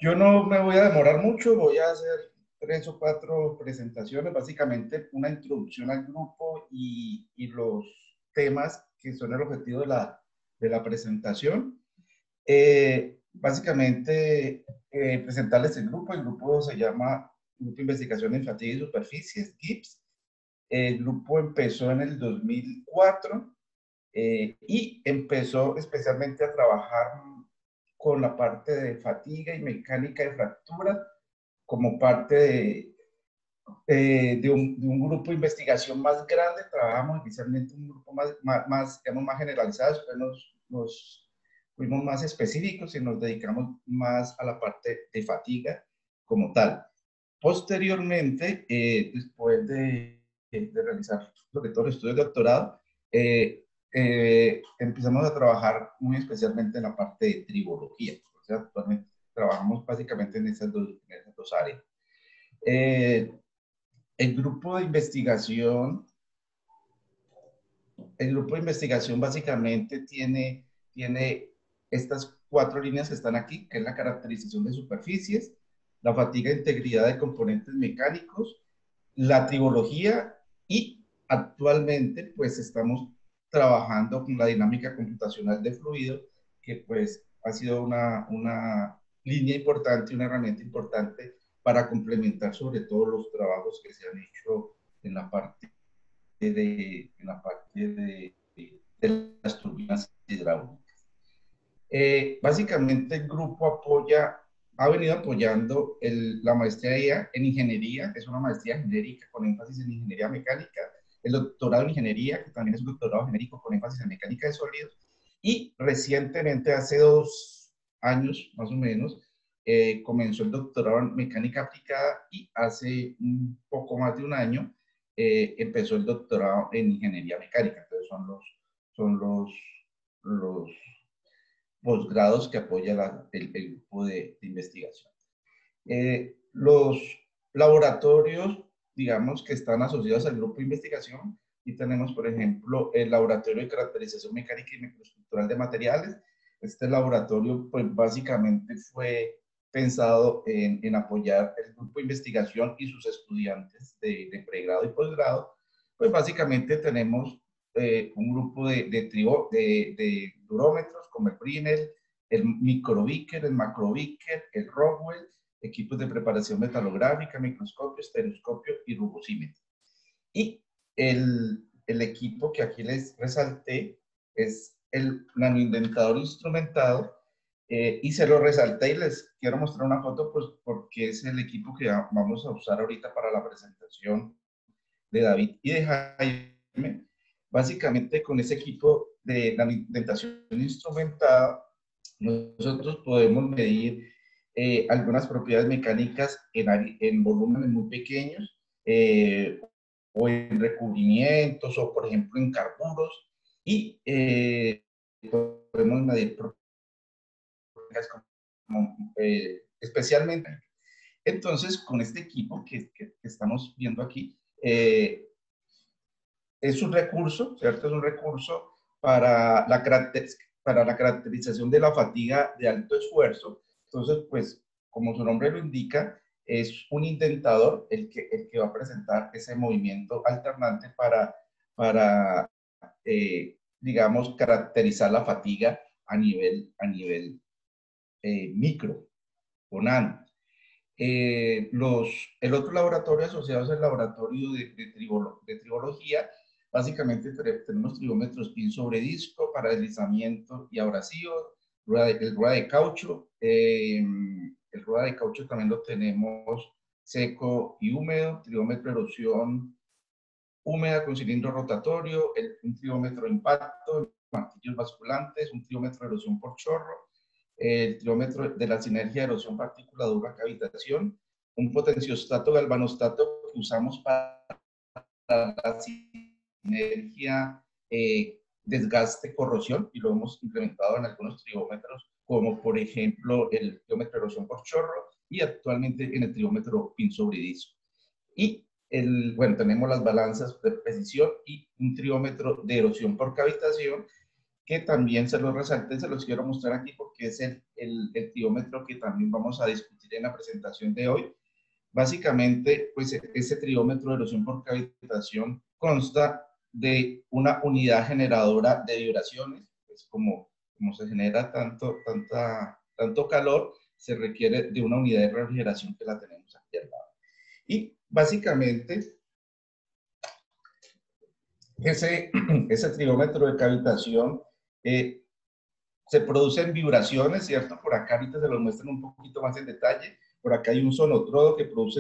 Yo no me voy a demorar mucho, voy a hacer 3 o 4 presentaciones, básicamente una introducción al grupo y los temas que son el objetivo de la presentación. Básicamente, presentarles el grupo se llama Grupo de Investigación en Fatiga y Superficies, GIPS. El grupo empezó en el 2004 y empezó especialmente a trabajar con la parte de fatiga y mecánica de fractura como parte de un grupo de investigación más grande. Trabajamos inicialmente un grupo digamos, más generalizado, después nos fuimos más específicos y nos dedicamos más a la parte de fatiga como tal. Posteriormente, después de realizar sobre todo los estudios de doctorado, empezamos a trabajar muy especialmente en la parte de tribología. O sea, actualmente trabajamos básicamente en esas dos áreas. Eh, el grupo de investigación, el grupo de investigación básicamente tiene estas 4 líneas que están aquí, que es la caracterización de superficies, la fatiga e integridad de componentes mecánicos, la tribología y actualmente pues estamos trabajando con la dinámica computacional de fluidos, que pues ha sido una línea importante, una herramienta importante para complementar sobre todo los trabajos que se han hecho en la parte de las turbinas hidráulicas. Básicamente el grupo ha venido apoyando la maestría en ingeniería, que es una maestría genérica con énfasis en ingeniería mecánica, el doctorado en ingeniería, que también es un doctorado genérico con énfasis en mecánica de sólidos, y recientemente, hace 2 años más o menos, comenzó el doctorado en mecánica aplicada y hace un poco más de un año empezó el doctorado en ingeniería mecánica. Entonces son los posgrados que apoya el grupo de investigación. Los laboratorios, digamos, que están asociados al grupo de investigación, y tenemos, por ejemplo, el Laboratorio de Caracterización Mecánica y Microestructural de Materiales. Este laboratorio, pues básicamente fue pensado en apoyar el grupo de investigación y sus estudiantes de pregrado y posgrado. Pues básicamente tenemos un grupo de durómetros como el Brinell, el Microbeaker, el Macrobeaker, el Rockwell, equipos de preparación metalográfica, microscopio, estereoscopio y rugosímetro. Y el equipo que aquí les resalté es el nanoindentador instrumentado, y se lo resalté y les quiero mostrar una foto, pues porque es el equipo que vamos a usar ahorita para la presentación de David y de Jaime. Básicamente con ese equipo de nanoindentación instrumentada, nosotros podemos medir algunas propiedades mecánicas en volúmenes muy pequeños, o en recubrimientos, o por ejemplo en carburos, y podemos medir propiedades especialmente. Entonces, con este equipo que estamos viendo aquí, es un recurso, ¿cierto? Es un recurso para la caracterización de la fatiga de alto esfuerzo. Entonces, pues, como su nombre lo indica, es un indentador el que va a presentar ese movimiento alternante para digamos, caracterizar la fatiga a nivel micro o nano. El otro laboratorio asociado es el laboratorio de tribología. Básicamente tenemos tribómetros pin sobre disco para deslizamiento y abrasivo, el rueda de caucho. El rueda de caucho también lo tenemos seco y húmedo, tribómetro de erosión húmeda con cilindro rotatorio, un triómetro de impacto, martillos basculantes, un triómetro de erosión por chorro, el triómetro de la sinergia de erosión partícula dura cavitación, un potenciostato galvanostato que usamos para la sinergia desgaste corrosión, y lo hemos implementado en algunos triómetros, como por ejemplo el triómetro de erosión por chorro y actualmente en el triómetro pin sobre disco. Y bueno, tenemos las balanzas de precisión y un triómetro de erosión por cavitación, que también se los resalté, se los quiero mostrar aquí porque es el triómetro que también vamos a discutir en la presentación de hoy. Básicamente, pues ese triómetro de erosión por cavitación consta de una unidad generadora de vibraciones, pues como se genera tanto calor, se requiere de una unidad de refrigeración que la tenemos aquí al lado. Y básicamente, ese triómetro de cavitación se producen vibraciones, ¿cierto? Por acá ahorita se los muestran un poquito más en detalle. Por acá hay un sonotrodo que produce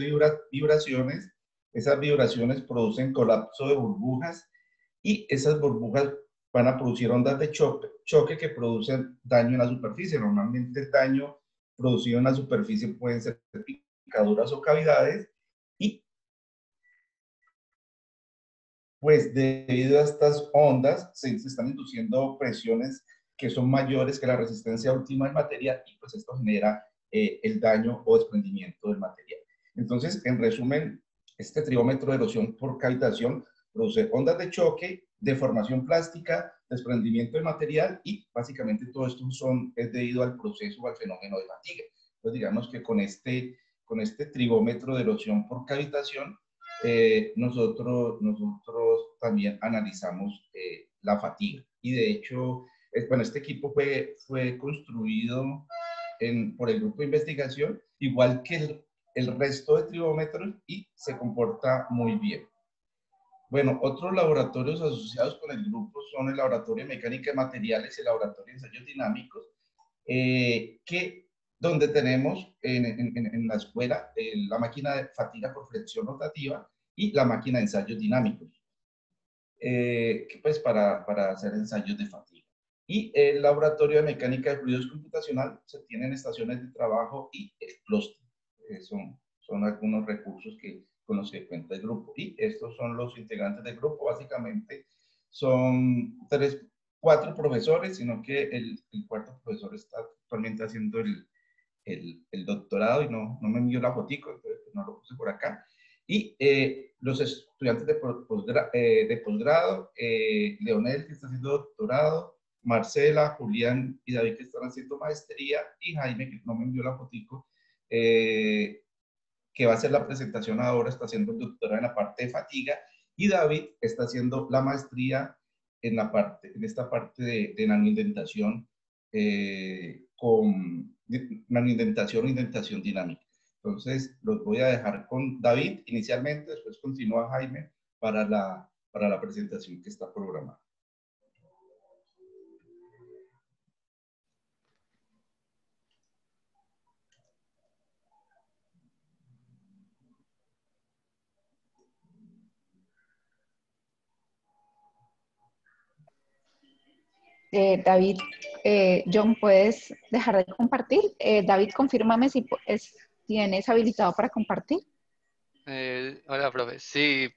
vibraciones. Esas vibraciones producen colapso de burbujas y esas burbujas van a producir ondas de choque que producen daño en la superficie. Normalmente el daño producido en la superficie pueden ser picaduras o cavidades y pues debido a estas ondas se están induciendo presiones que son mayores que la resistencia última del material y pues esto genera el daño o desprendimiento del material. Entonces, en resumen, este triómetro de erosión por cavitación produce ondas de choque, deformación plástica, desprendimiento del material y básicamente todo esto es debido al proceso o al fenómeno de fatiga. Entonces, digamos que con este triómetro de erosión por cavitación nosotros también analizamos la fatiga. Y de hecho, bueno, este equipo fue construido por el grupo de investigación, igual que el resto de triómetros, y se comporta muy bien. Bueno, otros laboratorios asociados con el grupo son el Laboratorio de Mecánica de Materiales y el Laboratorio de Ensayos Dinámicos, donde tenemos en la escuela la máquina de fatiga por flexión rotativa y la máquina de ensayos dinámicos, pues para hacer ensayos de fatiga. Y el laboratorio de mecánica de fluidos computacional se tienen estaciones de trabajo y el clúster. Son algunos recursos con los que cuenta el grupo. Y estos son los integrantes del grupo. Básicamente son cuatro profesores, sino que el cuarto profesor está actualmente haciendo el doctorado y no me envió la fotico, entonces no lo puse por acá. Y los estudiantes de posgrado, Leonel, que está haciendo doctorado, Marcela, Julián y David, que están haciendo maestría, y Jaime, que no me envió la fotico, que va a hacer la presentación ahora, está haciendo el doctorado en la parte de fatiga, y David está haciendo la maestría en esta parte de nanoindentación con nanoindentación o indentación dinámica. Entonces, los voy a dejar con David inicialmente, después continúa Jaime para la presentación que está programada. David, John, ¿puedes dejar de compartir? David, confírmame si tienes habilitado para compartir. Hola, profe. Sí,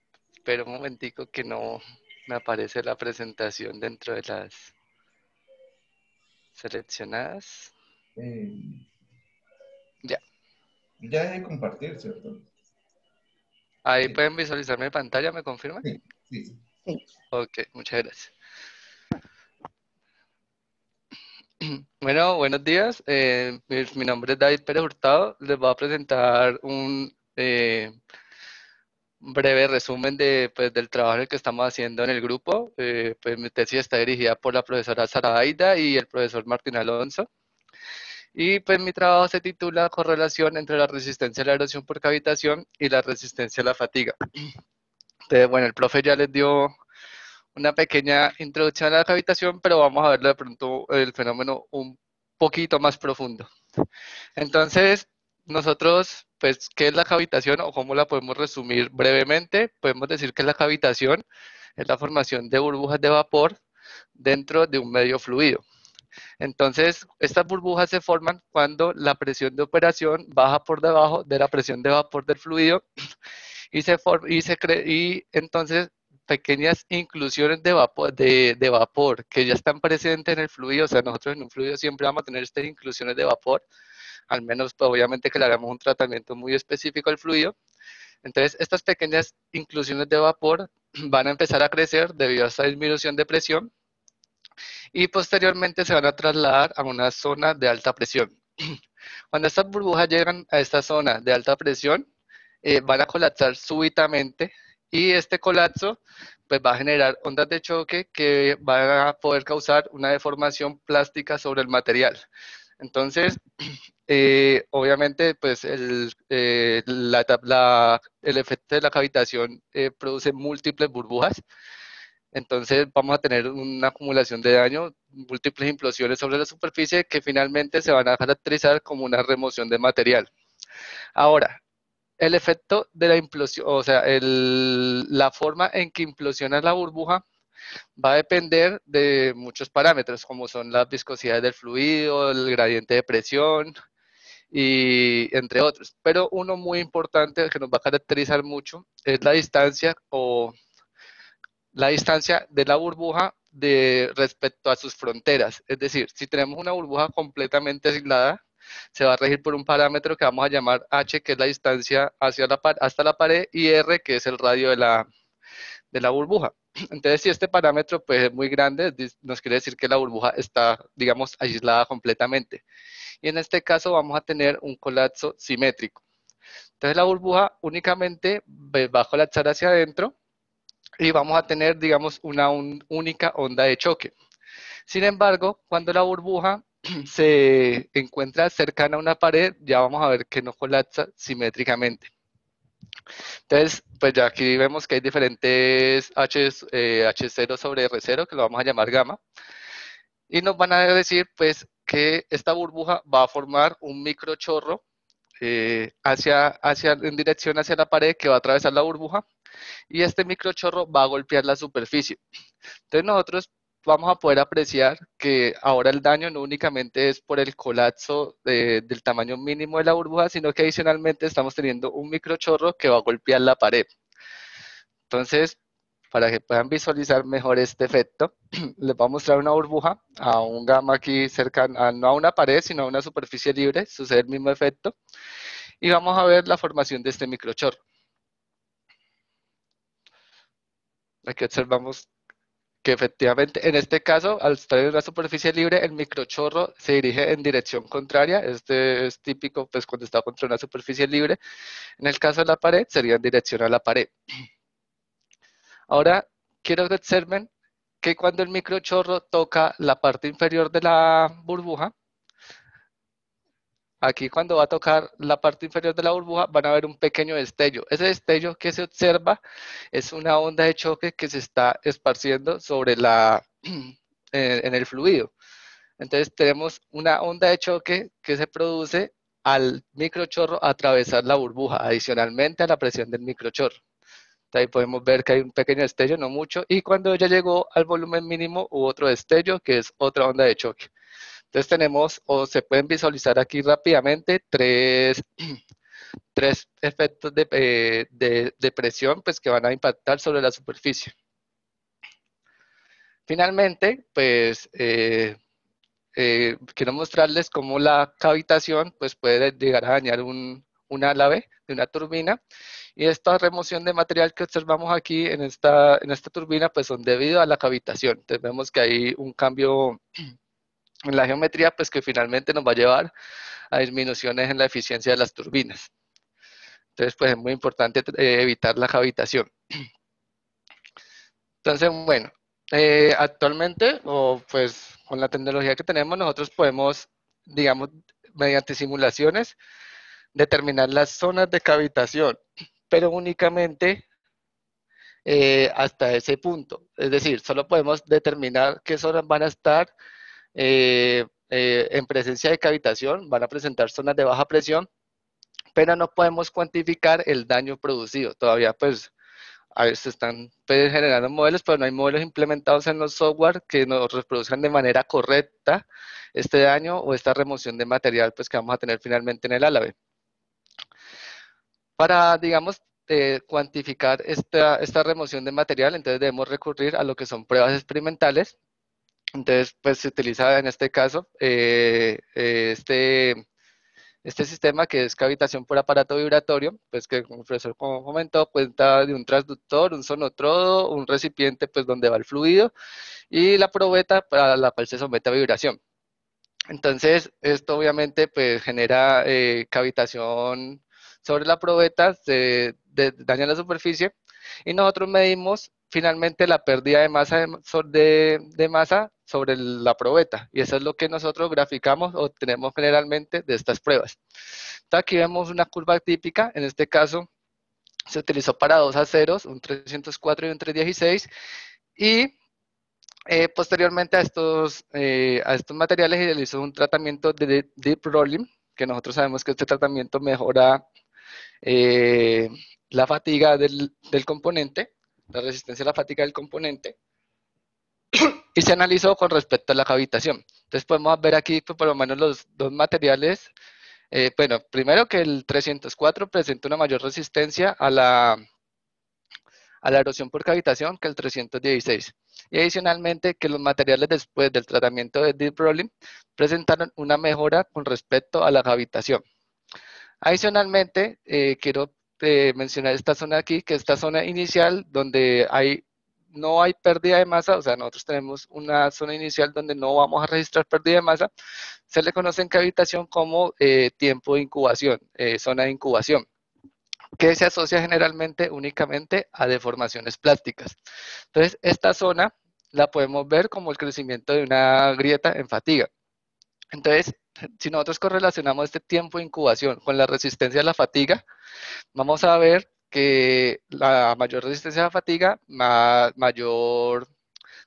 pero un momentico que no me aparece la presentación dentro de las seleccionadas. Ya. Ya dejé de compartir, ¿cierto? Ahí Sí. pueden visualizar mi pantalla, ¿me confirman? Sí, sí, sí. Sí. Ok, muchas gracias. Bueno, buenos días. Mi nombre es David Pérez Hurtado. Les voy a presentar un breve resumen pues, del trabajo en el que estamos haciendo en el grupo. Pues mi tesis está dirigida por la profesora Sara Aida y el profesor Martín Alonso. Y pues mi trabajo se titula Correlación entre la resistencia a la erosión por cavitación y la resistencia a la fatiga. Entonces, bueno, el profe ya les dio una pequeña introducción a la cavitación, pero vamos a verlo de pronto el fenómeno un poquito más profundo. Entonces, nosotros, pues, ¿qué es la cavitación o cómo la podemos resumir brevemente? Podemos decir que la cavitación es la formación de burbujas de vapor dentro de un medio fluido. Entonces, estas burbujas se forman cuando la presión de operación baja por debajo de la presión de vapor del fluido y entonces pequeñas inclusiones de vapor que ya están presentes en el fluido. O sea, nosotros en un fluido siempre vamos a tener estas inclusiones de vapor, al menos pues, obviamente que le hagamos un tratamiento muy específico al fluido. Entonces, estas pequeñas inclusiones de vapor van a empezar a crecer debido a esta disminución de presión y posteriormente se van a trasladar a una zona de alta presión. Cuando estas burbujas llegan a esta zona de alta presión, van a colapsar súbitamente y este colapso pues va a generar ondas de choque que van a poder causar una deformación plástica sobre el material. Entonces, obviamente, pues el efecto de la cavitación produce múltiples burbujas. Entonces vamos a tener una acumulación de daño, múltiples implosiones sobre la superficie que finalmente se van a caracterizar como una remoción de material. Ahora, el efecto de la implosión, o sea, la forma en que implosiona la burbuja va a depender de muchos parámetros, como son las viscosidades del fluido, el gradiente de presión y entre otros. Pero uno muy importante que nos va a caracterizar mucho es la distancia de la burbuja respecto a sus fronteras. Es decir, si tenemos una burbuja completamente aislada, se va a regir por un parámetro que vamos a llamar h, que es la distancia hasta la pared, y r, que es el radio de la burbuja. Entonces, si este parámetro pues, es muy grande, nos quiere decir que la burbuja está, digamos, aislada completamente. Y en este caso vamos a tener un colapso simétrico. Entonces, la burbuja únicamente va a colapsar hacia adentro y vamos a tener, digamos, una única onda de choque. Sin embargo, cuando la burbuja se encuentra cercana a una pared, ya vamos a ver que no colapsa simétricamente. Entonces, pues ya aquí vemos que hay diferentes H0 sobre R0, que lo vamos a llamar gamma, y nos van a decir pues que esta burbuja va a formar un microchorro en dirección hacia la pared que va a atravesar la burbuja, y este microchorro va a golpear la superficie. Entonces nosotros vamos a poder apreciar que ahora el daño no únicamente es por el colapso del tamaño mínimo de la burbuja, sino que adicionalmente estamos teniendo un microchorro que va a golpear la pared. Entonces, para que puedan visualizar mejor este efecto, les voy a mostrar una burbuja a un gamma aquí cercano, no a una pared, sino a una superficie libre, sucede el mismo efecto, y vamos a ver la formación de este microchorro. Aquí observamos que efectivamente en este caso, al estar en una superficie libre, el microchorro se dirige en dirección contraria. Este es típico pues cuando está contra una superficie libre. En el caso de la pared, sería en dirección a la pared. Ahora, quiero que observen que cuando el microchorro toca la parte inferior de la burbuja, aquí cuando va a tocar la parte inferior de la burbuja van a ver un pequeño destello. Ese destello que se observa es una onda de choque que se está esparciendo sobre en el fluido. Entonces tenemos una onda de choque que se produce al microchorro atravesar la burbuja, adicionalmente a la presión del microchorro. Ahí podemos ver que hay un pequeño destello, no mucho, y cuando ya llegó al volumen mínimo hubo otro destello que es otra onda de choque. Entonces tenemos, o se pueden visualizar aquí rápidamente, tres efectos de presión pues, que van a impactar sobre la superficie. Finalmente, pues quiero mostrarles cómo la cavitación pues, puede llegar a dañar un álave de una turbina, y esta remoción de material que observamos aquí en esta turbina pues son debido a la cavitación. Entonces vemos que hay un cambio en la geometría pues que finalmente nos va a llevar a disminuciones en la eficiencia de las turbinas. Entonces pues es muy importante evitar la cavitación. Entonces bueno, actualmente o pues con la tecnología que tenemos nosotros podemos, digamos, mediante simulaciones determinar las zonas de cavitación, pero únicamente hasta ese punto. Es decir, solo podemos determinar qué zonas van a estar en presencia de cavitación, van a presentar zonas de baja presión, pero no podemos cuantificar el daño producido. Todavía pues a veces están generando modelos, pero no hay modelos implementados en los software que nos reproduzcan de manera correcta este daño o esta remoción de material pues, que vamos a tener finalmente en el álave. Para, digamos, cuantificar esta remoción de material, entonces debemos recurrir a lo que son pruebas experimentales. Entonces, pues se utiliza en este caso Este sistema, que es cavitación por aparato vibratorio, pues que como el profesor comentó, cuenta de un transductor, un sonotrodo, un recipiente pues donde va el fluido y la probeta para la cual se somete a vibración. Entonces, esto obviamente pues genera cavitación sobre la probeta, daña la superficie y nosotros medimos finalmente la pérdida de masa, de masa sobre la probeta, y eso es lo que nosotros graficamos o obtenemos generalmente de estas pruebas. Entonces, aquí vemos una curva típica. En este caso se utilizó para dos aceros, un 304 y un 316, y posteriormente a estos materiales se realizó un tratamiento de deep rolling, que nosotros sabemos que este tratamiento mejora eh, la fatiga del componente, la resistencia a la fatiga del componente, y se analizó con respecto a la cavitación. Entonces podemos ver aquí que por lo menos los dos materiales, bueno, primero que el 304 presenta una mayor resistencia a la erosión por cavitación que el 316. Y adicionalmente que los materiales después del tratamiento de deep rolling presentaron una mejora con respecto a la cavitación. Adicionalmente, quiero mencionar esta zona aquí, que es esta zona inicial donde no hay pérdida de masa, o sea, nosotros tenemos una zona inicial donde no vamos a registrar pérdida de masa. Se le conoce en cavitación como tiempo de incubación, zona de incubación, que se asocia generalmente únicamente a deformaciones plásticas. Entonces, esta zona la podemos ver como el crecimiento de una grieta en fatiga. Entonces, si nosotros correlacionamos este tiempo de incubación con la resistencia a la fatiga, vamos a ver que la mayor resistencia a la fatiga, mayor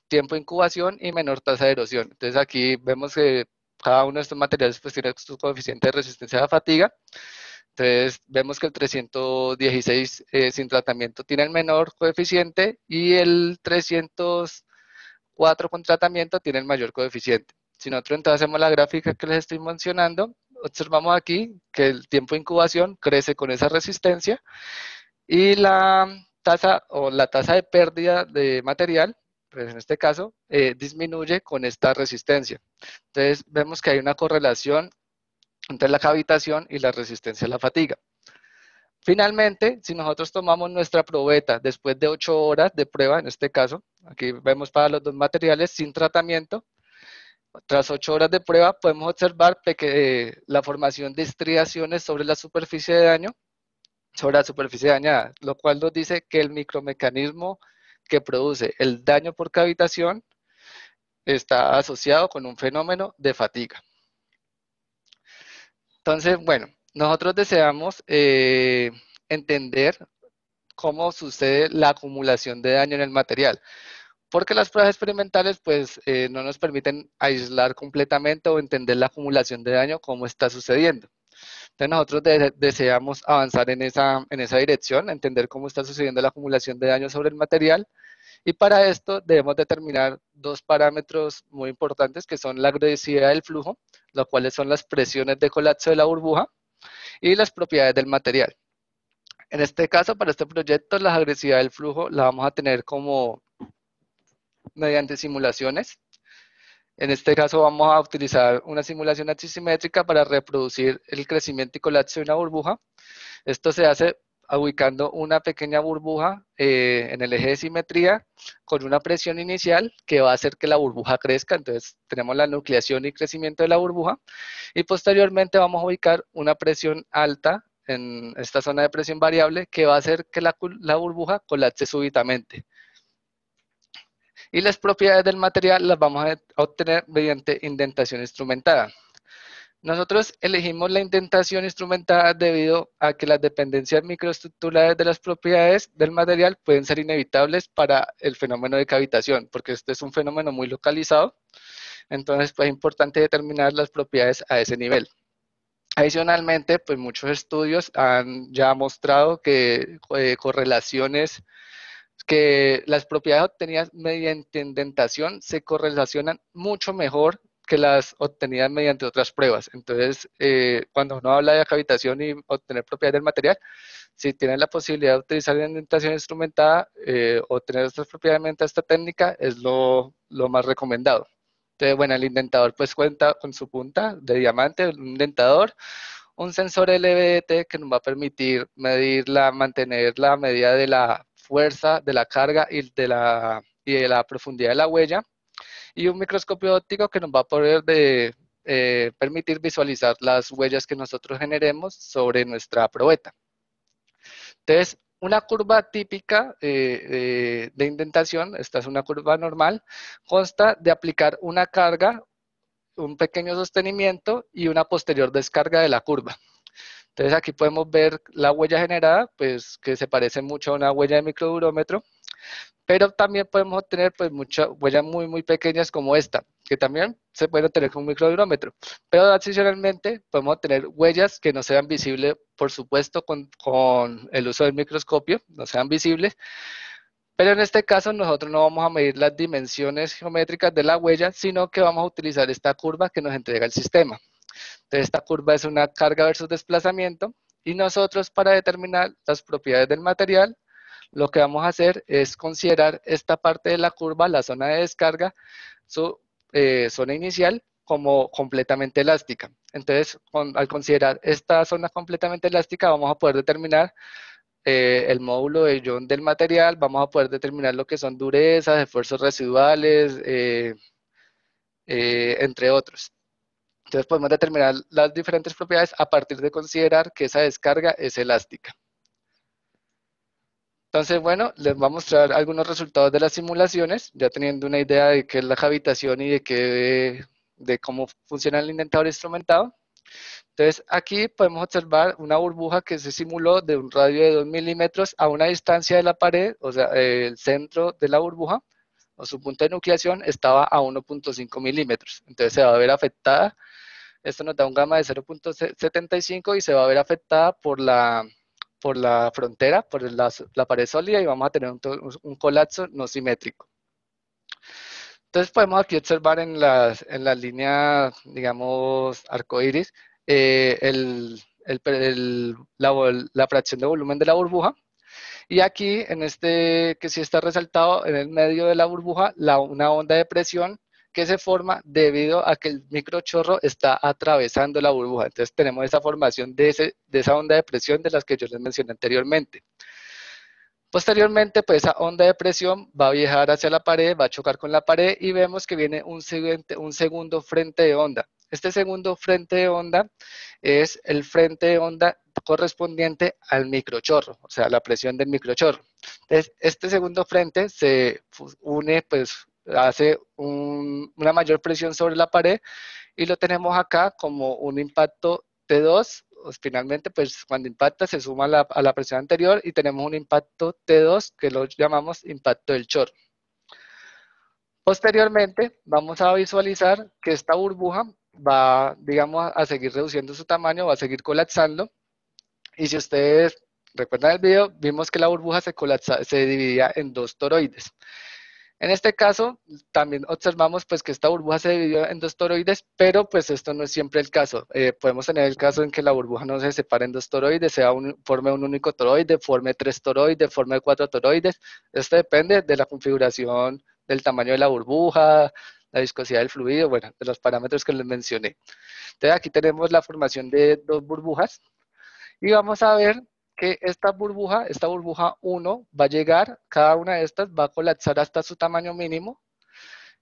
tiempo de incubación y menor tasa de erosión. Entonces, aquí vemos que cada uno de estos materiales pues tiene su coeficiente de resistencia a la fatiga. Entonces, vemos que el 316 sin tratamiento tiene el menor coeficiente y el 304 con tratamiento tiene el mayor coeficiente. Si nosotros entonces hacemos la gráfica que les estoy mencionando, observamos aquí que el tiempo de incubación crece con esa resistencia y la tasa de pérdida de material, pues en este caso, disminuye con esta resistencia. Entonces, vemos que hay una correlación entre la cavitación y la resistencia a la fatiga. Finalmente, si nosotros tomamos nuestra probeta después de 8 horas de prueba, en este caso, aquí vemos para los dos materiales sin tratamiento, tras 8 horas de prueba podemos observar la formación de estriaciones sobre la superficie de daño, sobre la superficie dañada, lo cual nos dice que el micromecanismo que produce el daño por cavitación está asociado con un fenómeno de fatiga. Entonces, bueno, nosotros deseamos entender cómo sucede la acumulación de daño en el material, porque las pruebas experimentales pues no nos permiten aislar completamente o entender la acumulación de daño, cómo está sucediendo. Entonces nosotros deseamos avanzar en esa dirección, entender cómo está sucediendo la acumulación de daño sobre el material, y para esto debemos determinar dos parámetros muy importantes que son la agresividad del flujo, los cuales son las presiones de colapso de la burbuja y las propiedades del material. En este caso, para este proyecto, la agresividad del flujo la vamos a tener como mediante simulaciones. En este caso vamos a utilizar una simulación axisimétrica para reproducir el crecimiento y colapso de una burbuja. Esto se hace ubicando una pequeña burbuja en el eje de simetría con una presión inicial que va a hacer que la burbuja crezca. Entonces tenemos la nucleación y crecimiento de la burbuja y posteriormente vamos a ubicar una presión alta en esta zona de presión variable que va a hacer que la burbuja colapse súbitamente. Y las propiedades del material las vamos a obtener mediante indentación instrumentada. Nosotros elegimos la indentación instrumentada debido a que las dependencias microestructurales de las propiedades del material pueden ser inevitables para el fenómeno de cavitación, porque este es un fenómeno muy localizado. Entonces, pues es importante determinar las propiedades a ese nivel. Adicionalmente, pues muchos estudios han ya mostrado que correlaciones, que las propiedades obtenidas mediante indentación se correlacionan mucho mejor que las obtenidas mediante otras pruebas. Entonces, cuando uno habla de cavitación y obtener propiedades del material, si tienen la posibilidad de utilizar la indentación instrumentada, obtener estas propiedades mediante esta técnica es lo más recomendado. Entonces, bueno, el indentador pues cuenta con su punta de diamante, un indentador, un sensor LVDT que nos va a permitir mantener la medida de la fuerza, de la carga y de la profundidad de la huella, y un microscopio óptico que nos va a poder permitir visualizar las huellas que nosotros generemos sobre nuestra probeta. Entonces, una curva típica de indentación, esta es una curva normal, consta de aplicar una carga, un pequeño sostenimiento y una posterior descarga de la curva. Entonces aquí podemos ver la huella generada, pues que se parece mucho a una huella de microdurómetro, pero también podemos obtener pues muchas huellas muy pequeñas como esta, que también se pueden obtener con un microdurómetro, pero adicionalmente podemos obtener huellas que no sean visibles, por supuesto, con el uso del microscopio, no sean visibles, pero en este caso nosotros no vamos a medir las dimensiones geométricas de la huella, sino que vamos a utilizar esta curva que nos entrega el sistema. Entonces esta curva es una carga versus desplazamiento, y nosotros para determinar las propiedades del material, lo que vamos a hacer es considerar esta parte de la curva, la zona de descarga, su zona inicial, como completamente elástica. Entonces, al considerar esta zona completamente elástica, vamos a poder determinar el módulo de Young del material, vamos a poder determinar lo que son durezas, esfuerzos residuales, entre otros. Entonces podemos determinar las diferentes propiedades a partir de considerar que esa descarga es elástica. Entonces, bueno, les voy a mostrar algunos resultados de las simulaciones, ya teniendo una idea de qué es la cavitación y de cómo funciona el indentador instrumentado. Entonces, aquí podemos observar una burbuja que se simuló de un radio de 2 milímetros a una distancia de la pared, o sea, el centro de la burbuja, o su punto de nucleación, estaba a 1.5 milímetros. Entonces, se va a ver afectada. Esto nos da un gamma de 0.75 y se va a ver afectada por la frontera, por la pared sólida, y vamos a tener un colapso no simétrico. Entonces podemos aquí observar en la línea, digamos, arcoíris, la fracción de volumen de la burbuja. Y aquí, en este que sí está resaltado, en el medio de la burbuja, una onda de presión que se forma debido a que el microchorro está atravesando la burbuja. Entonces tenemos esa formación de esa onda de presión de las que yo les mencioné anteriormente. Posteriormente, pues esa onda de presión va a viajar hacia la pared, va a chocar con la pared, y vemos que viene un segundo frente de onda. Este segundo frente de onda es el frente de onda correspondiente al microchorro, o sea, la presión del microchorro. Entonces, este segundo frente se une, pues hace una mayor presión sobre la pared, y lo tenemos acá como un impacto T2. Finalmente, pues cuando impacta se suma a la presión anterior y tenemos un impacto T2 que lo llamamos impacto del chorro. Posteriormente, vamos a visualizar que esta burbuja va, digamos, a seguir reduciendo su tamaño, va a seguir colapsando. Y si ustedes recuerdan el video, vimos que la burbuja se dividía en dos toroides. En este caso, también observamos pues que esta burbuja se dividió en dos toroides, pero pues esto no es siempre el caso. Podemos tener el caso en que la burbuja no se separe en dos toroides, forme un único toroide, forme 3 toroides, forme 4 toroides. Esto depende de la configuración, del tamaño de la burbuja, la viscosidad del fluido, bueno, de los parámetros que les mencioné. Entonces aquí tenemos la formación de dos burbujas y vamos a ver que esta burbuja 1 va a llegar, cada una de estas va a colapsar hasta su tamaño mínimo,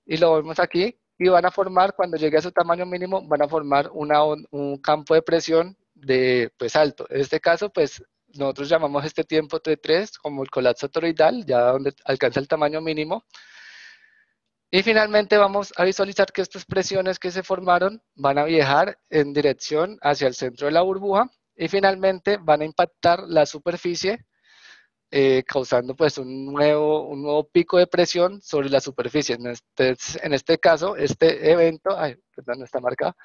y lo vemos aquí, y van a formar, cuando llegue a su tamaño mínimo, van a formar un campo de presión pues alto. En este caso, pues nosotros llamamos este tiempo T3 como el colapso toroidal, ya donde alcanza el tamaño mínimo. Y finalmente vamos a visualizar que estas presiones que se formaron van a viajar en dirección hacia el centro de la burbuja, y finalmente van a impactar la superficie, causando pues un nuevo pico de presión sobre la superficie. En este caso, este evento, perdón, no está marcado,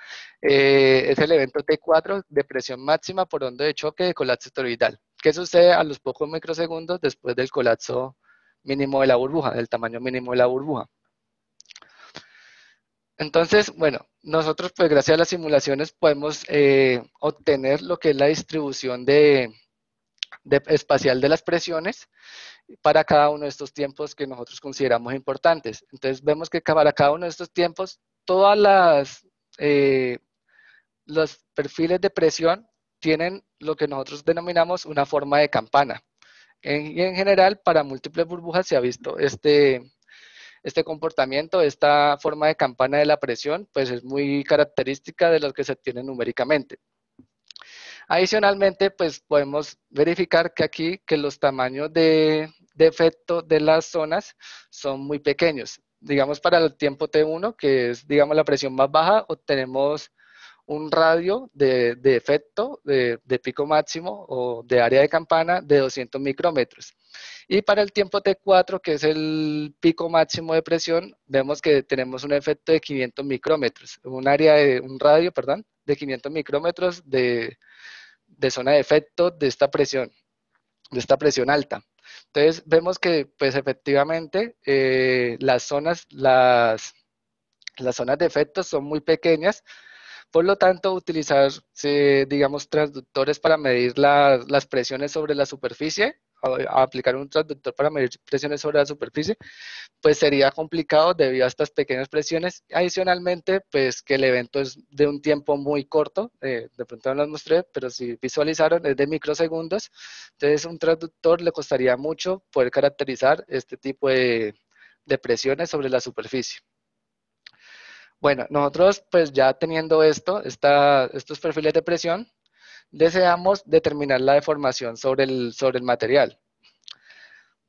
es el evento T4 de presión máxima por onda de choque de colapso toroidal, que sucede a los pocos microsegundos después del colapso mínimo de la burbuja, del tamaño mínimo de la burbuja. Entonces, bueno, nosotros pues gracias a las simulaciones podemos obtener lo que es la distribución espacial de las presiones para cada uno de estos tiempos que nosotros consideramos importantes. Entonces vemos que para cada uno de estos tiempos, los perfiles de presión tienen lo que nosotros denominamos una forma de campana. Y en general, para múltiples burbujas se ha visto este comportamiento, esta forma de campana de la presión, pues es muy característica de lo que se obtiene numéricamente. Adicionalmente, pues podemos verificar que aquí que los tamaños de efecto de las zonas son muy pequeños. Digamos, para el tiempo T1, que es, digamos, la presión más baja, obtenemos un radio de efecto de pico máximo o de área de campana de 200 micrómetros. Y para el tiempo T4, que es el pico máximo de presión, vemos que tenemos un efecto de 500 micrómetros, un radio, perdón, de 500 micrómetros de zona de efecto de esta presión alta. Entonces vemos que pues efectivamente las zonas de efecto son muy pequeñas, por lo tanto utilizar digamos transductores para medir las presiones sobre la superficie, aplicar un transductor para medir presiones sobre la superficie, pues sería complicado debido a estas pequeñas presiones. Adicionalmente, pues que el evento es de un tiempo muy corto, de pronto no los mostré, pero si visualizaron es de microsegundos, entonces un transductor le costaría mucho poder caracterizar este tipo de presiones sobre la superficie. Bueno, nosotros pues ya teniendo estos perfiles de presión, deseamos determinar la deformación sobre el material.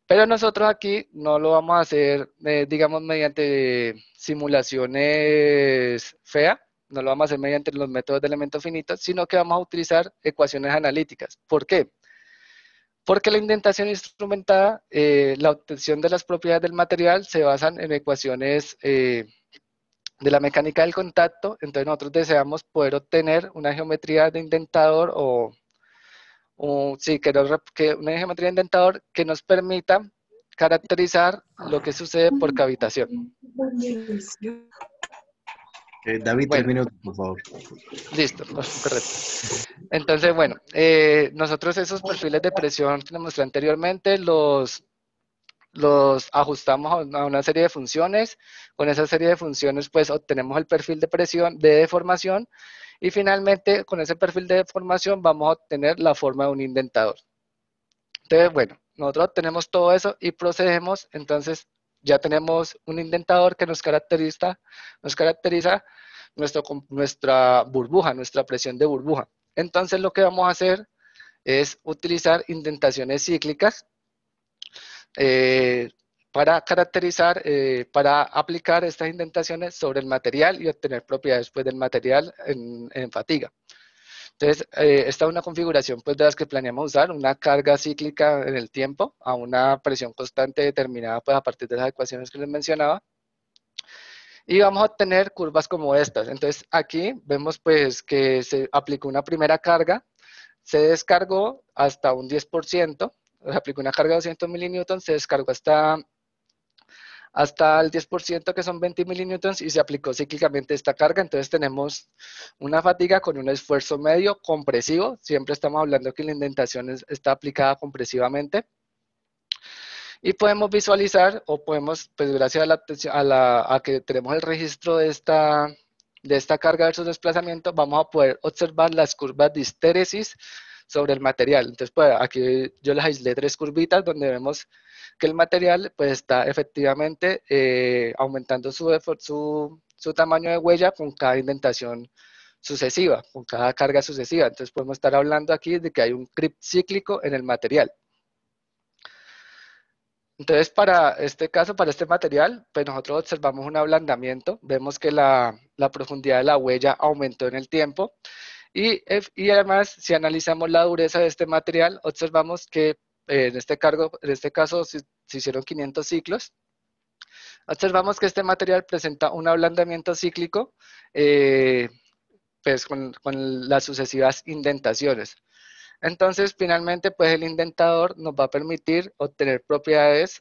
Pero nosotros aquí no lo vamos a hacer, digamos, mediante simulaciones FEA, no lo vamos a hacer mediante los métodos de elementos finitos, sino que vamos a utilizar ecuaciones analíticas. ¿Por qué? Porque la indentación instrumentada, la obtención de las propiedades del material se basan en ecuaciones de la mecánica del contacto. Entonces nosotros deseamos poder obtener una geometría de indentador sí, que una geometría de indentador que nos permita caracterizar lo que sucede por cavitación. David, Bueno, 3 minutos, por favor. listo, correcto. Entonces, bueno, nosotros esos perfiles de presión que les mostré anteriormente los ajustamos a una serie de funciones. Con esa serie de funciones, pues obtenemos el perfil de presión de deformación y finalmente con ese perfil de deformación vamos a obtener la forma de un indentador. Entonces, bueno, nosotros tenemos todo eso y procedemos, entonces ya tenemos un indentador que nos caracteriza nuestra burbuja, nuestra presión de burbuja. Entonces lo que vamos a hacer es utilizar indentaciones cíclicas para caracterizar, para aplicar estas indentaciones sobre el material y obtener propiedades pues, del material en fatiga. Entonces, esta es una configuración pues, de las que planeamos usar, una carga cíclica en el tiempo a una presión constante determinada pues, a partir de las ecuaciones que les mencionaba. Y vamos a obtener curvas como estas. Entonces, aquí vemos pues, que se aplicó una primera carga, se descargó hasta un 10%, se aplicó una carga de 200 milinewtons, se descargó hasta el 10%, que son 20 milinewtons, y se aplicó cíclicamente esta carga. Entonces tenemos una fatiga con un esfuerzo medio compresivo. Siempre estamos hablando que la indentación está aplicada compresivamente. Y podemos visualizar, o podemos, pues gracias a que tenemos el registro de esta carga versus desplazamiento, vamos a poder observar las curvas de histéresis sobre el material. Entonces, pues aquí yo les aislé 3 curvitas donde vemos que el material pues está efectivamente aumentando su tamaño de huella con cada indentación sucesiva, con cada carga sucesiva. Entonces podemos estar hablando aquí de que hay un creep cíclico en el material. Entonces, para este caso, para este material, pues nosotros observamos un ablandamiento, vemos que la profundidad de la huella aumentó en el tiempo y además, si analizamos la dureza de este material, observamos que en este caso se hicieron 500 ciclos, observamos que este material presenta un ablandamiento cíclico pues con las sucesivas indentaciones. Entonces, finalmente, pues el indentador nos va a permitir obtener propiedades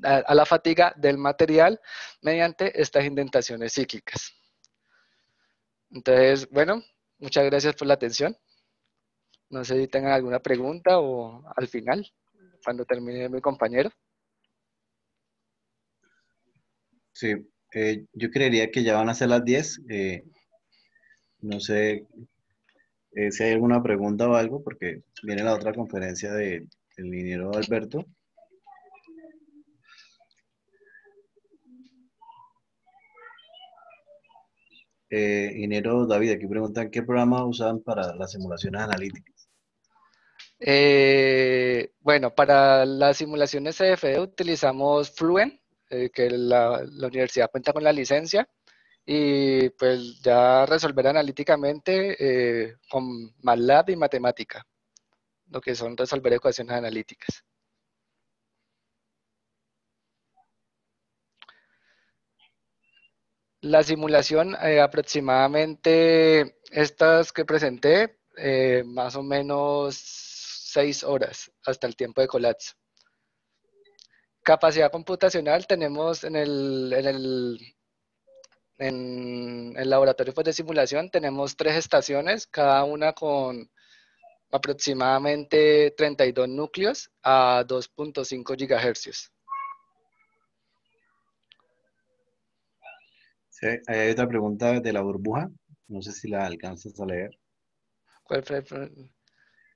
a la fatiga del material mediante estas indentaciones cíclicas. Entonces, bueno, muchas gracias por la atención. No sé si tengan alguna pregunta o al final, cuando termine mi compañero. Sí, yo creería que ya van a ser las 10. No sé Si hay alguna pregunta o algo, porque viene la otra conferencia del ingeniero Alberto. Ingeniero David, aquí preguntan qué programa usan para las simulaciones analíticas. Bueno, para las simulaciones CFD utilizamos Fluent, que la universidad cuenta con la licencia, y pues ya resolver analíticamente con MATLAB y matemática, lo que son resolver ecuaciones analíticas. La simulación aproximadamente, estas que presenté, más o menos 6 horas hasta el tiempo de colapso. Capacidad computacional tenemos en el laboratorio pues, de simulación, tenemos 3 estaciones, cada una con aproximadamente 32 núcleos a 2.5 GHz. Sí, hay otra pregunta de la burbuja, no sé si la alcanzas a leer. ¿Cuál fue?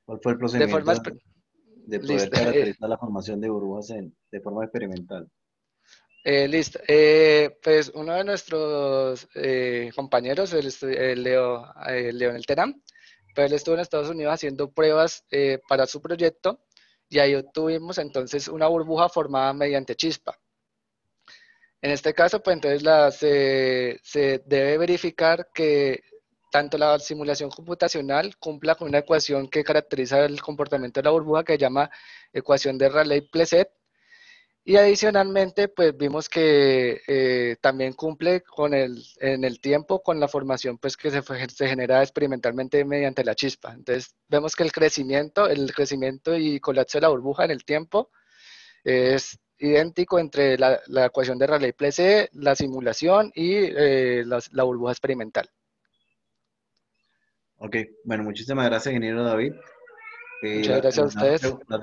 ¿Cuál fue el De forma... procedimiento de poder Listo. caracterizar la formación de burbujas de forma experimental? Listo. Pues uno de nuestros compañeros, Leonel Terán, pues él estuvo en Estados Unidos haciendo pruebas para su proyecto y ahí obtuvimos entonces una burbuja formada mediante chispa. En este caso, pues entonces se debe verificar que tanto la simulación computacional cumpla con una ecuación que caracteriza el comportamiento de la burbuja que se llama ecuación de Rayleigh-Plesset. Y adicionalmente, pues vimos que también cumple en el tiempo con la formación pues, que se genera experimentalmente mediante la chispa. Entonces, vemos que el crecimiento y colapso de la burbuja en el tiempo es idéntico entre la ecuación de Rayleigh-Plesset, la simulación y la burbuja experimental. Ok, bueno, muchísimas gracias, ingeniero David. Muchas gracias a ustedes. La